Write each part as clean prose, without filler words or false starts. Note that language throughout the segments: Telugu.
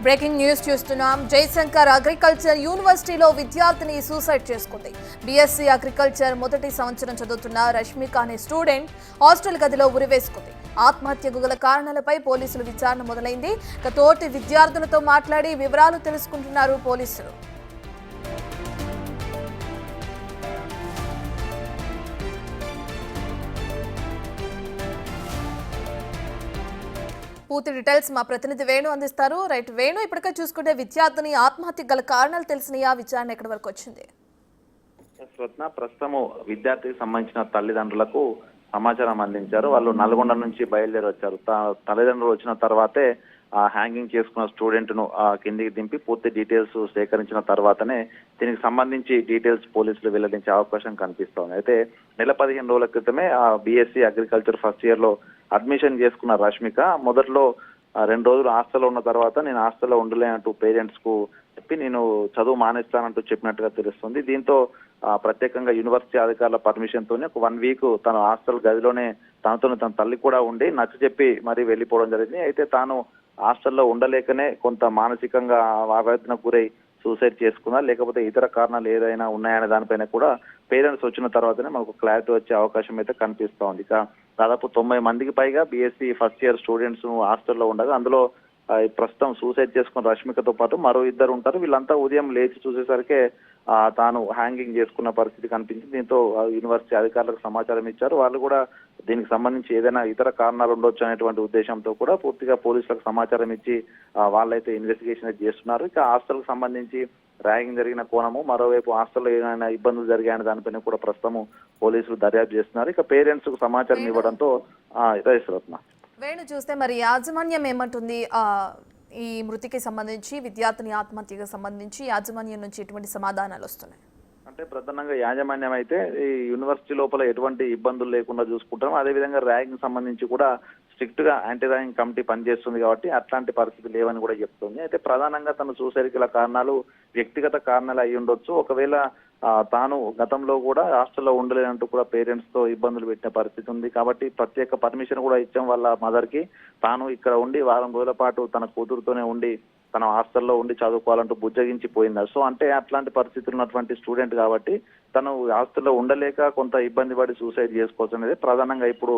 బ్రేకింగ్ న్యూస్ చూస్తున్నాం. జయశంకర్ అగ్రికల్చర్ యూనివర్సిటీలో విద్యార్థిని సూసైడ్ చేసుకుంది. బీఎస్సీ అగ్రికల్చర్ మొదటి సంవత్సరం చదువుతున్న రష్మిక అనే స్టూడెంట్ హాస్టల్ గదిలో ఉరివేసుకుంది. ఆత్మహత్యకు గల కారణాలపై పోలీసులు విచారణ మొదలైంది. తోటి విద్యార్థులతో మాట్లాడి వివరాలు తెలుసుకుంటున్నారు పోలీసులు. పూర్తి డీటెయిల్స్ మా ప్రతినిధి వేణు అందిస్తారు. రైట్ వేణు, ఇప్పటికే చూసుకుంటే విద్యార్థిని ఆత్మహత్య గల కారణాలు తెలిసినాయా? విచారణ ఎక్కడి వరకు వచ్చింది? ప్రస్తుతము విద్యార్థికి సంబంధించిన తల్లిదండ్రులకు సమాచారం అందించారు. వాళ్ళు నల్గొండ నుంచి బయలుదేరి వచ్చారు. తల్లిదండ్రులు వచ్చిన తర్వాతే హ్యాంగింగ్ చేసుకున్న స్టూడెంట్ ను కిందికి దింపి పూర్తి డీటెయిల్స్ సేకరించిన తర్వాతనే దీనికి సంబంధించి డీటెయిల్స్ పోలీసులు వెల్లడించే అవకాశం కనిపిస్తోంది. అయితే నెల 15 రోజుల క్రితమే బీఎస్సీ అగ్రికల్చర్ ఫస్ట్ ఇయర్ లో అడ్మిషన్ చేసుకున్న రష్మిక మొదట్లో 2 రోజులు హాస్టల్లో ఉన్న తర్వాత నేను హాస్టల్లో ఉండలేనంటూ పేరెంట్స్ కు చెప్పి నేను చదువు మానేస్తానంటూ చెప్పినట్టుగా తెలుస్తుంది. దీంతో ప్రత్యేకంగా యూనివర్సిటీ అధికారుల పర్మిషన్ తోనే ఒక 1 వీక్ తన హాస్టల్ గదిలోనే తనతో తన తల్లి కూడా ఉండి నచ్చ చెప్పి మరీ వెళ్ళిపోవడం జరిగింది. అయితే తాను హాస్టల్లో ఉండలేకనే కొంత మానసికంగా ఆవేదనకు గురై సూసైడ్ చేసుకున్నా, లేకపోతే ఇతర కారణాలు ఏదైనా ఉన్నాయనే దానిపైన కూడా పేరెంట్స్ వచ్చిన తర్వాతనే మనకు క్లారిటీ వచ్చే అవకాశం అయితే కనిపిస్తోంది. ఇక దాదాపు 90 మందికి పైగా బీఎస్సీ ఫస్ట్ ఇయర్ స్టూడెంట్స్ హాస్టల్లో ఉండగా అందులో ప్రస్తుతం సూసైడ్ చేసుకున్న రష్మికతో పాటు మరో 2 ఉంటారు. వీళ్ళంతా ఉదయం లేచి చూసేసరికి తాను హ్యాంగింగ్ చేసుకున్న పరిస్థితి కనిపించింది. దీంతో యూనివర్సిటీ అధికారులకు సమాచారం ఇచ్చారు. వాళ్ళు కూడా దీనికి సంబంధించి ఏదైనా ఇతర కారణాలు ఉండొచ్చు అనేటువంటి ఉద్దేశంతో కూడా పూర్తిగా పోలీసులకు సమాచారం ఇచ్చి వాళ్ళైతే ఇన్వెస్టిగేషన్ చేస్తున్నారు. ఇక హాస్టల్ కి సంబంధించి ర్యాగింగ్ జరిగిన కోణము, మరోవైపు హాస్టల్లో ఏమైనా ఇబ్బందులు జరిగాయనే దానిపైన కూడా ప్రస్తుతం పోలీసులు దర్యాప్తు చేస్తున్నారు. ఇక పేరెంట్స్ కు సమాచారం ఇవ్వడంతో వేణు చూస్తే మరి యాజమాన్యం ఏమంటుంది? ఈ మృతికి సంబంధించి, విద్యార్థిని ఆత్మహత్యకు సంబంధించి యాజమాన్యం నుంచి ఎటువంటి సమాధానాలు వస్తున్నాయి? అంటే ప్రధానంగా యాజమాన్యం అయితే ఈ యూనివర్సిటీ లోపల ఎటువంటి ఇబ్బందులు లేకుండా చూసుకుంటాం. అదేవిధంగా ర్యాగింగ్ సంబంధించి కూడా స్ట్రిక్ట్ గా యాంటీ ర్యాగింగ్ కమిటీ పనిచేస్తుంది కాబట్టి అట్లాంటి పరిస్థితి లేవని కూడా చెప్తుంది. అయితే ప్రధానంగా తన సూసైడ్ గల కారణాలు వ్యక్తిగత కారణాలు అయి ఉండొచ్చు. ఒకవేళ తాను గతంలో కూడా హాస్టల్లో ఉండలేనంటూ కూడా పేరెంట్స్ తో ఇబ్బందులు పెట్టిన పరిస్థితి ఉంది కాబట్టి ప్రత్యేక పర్మిషన్ కూడా ఇచ్చాం వాళ్ళ మదర్ కి. తాను ఇక్కడ ఉండి వారం రోజుల పాటు తన కూతురుతోనే ఉండి తన హాస్టల్లో ఉండి చదువుకోవాలంటూ బుజ్జగించి పోయింది. సో అంటే అట్లాంటి పరిస్థితులు ఉన్నటువంటి స్టూడెంట్ కాబట్టి తను హాస్టల్లో ఉండలేక కొంత ఇబ్బంది పడి సూసైడ్ చేసుకోవచ్చు అనేది ప్రధానంగా ఇప్పుడు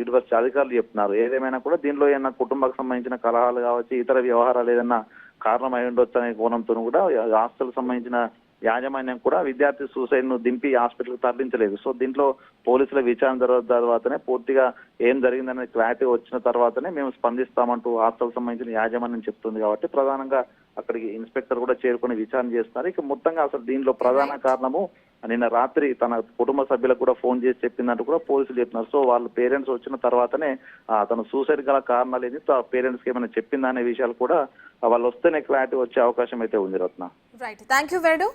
యూనివర్సిటీ అధికారులు చెప్తున్నారు. ఏదేమైనా కూడా దీనిలో ఏదైనా కుటుంబానికి సంబంధించిన కలహాలు కావచ్చు, ఇతర వ్యవహారాలు ఏదైనా కారణం అయి ఉండొచ్చు అనే కోణంతో కూడా హాస్టల్ సంబంధించిన యాజమాన్యం కూడా విద్యార్థి సూసైడ్ ను దింపి హాస్పిటల్ తరలించలేదు. సో దీంట్లో పోలీసుల విచారణ తర్వాతనే పూర్తిగా ఏం జరిగిందనే క్లారిటీ వచ్చిన తర్వాతనే మేము స్పందిస్తామంటూ హాస్టల్ సంబంధించిన యాజమాన్యం చెప్తుంది. కాబట్టి ప్రధానంగా అక్కడికి ఇన్స్పెక్టర్ కూడా చేరుకుని విచారణ చేస్తున్నారు. ఇక మొత్తంగా అసలు దీనిలో ప్రధాన కారణము నిన్న రాత్రి తన కుటుంబ సభ్యులకు కూడా ఫోన్ చేసి చెప్పిందంటూ కూడా పోలీసులు చెప్తున్నారు. సో వాళ్ళ పేరెంట్స్ వచ్చిన తర్వాతనే తన సూసైడ్ గల కారణాలు ఏంటి, పేరెంట్స్ కి ఏమైనా చెప్పిందా అనే విషయాలు కూడా వాళ్ళు వస్తేనే క్లారిటీ వచ్చే అవకాశం అయితే ఉంది. Ratna. Right, thank you Venu.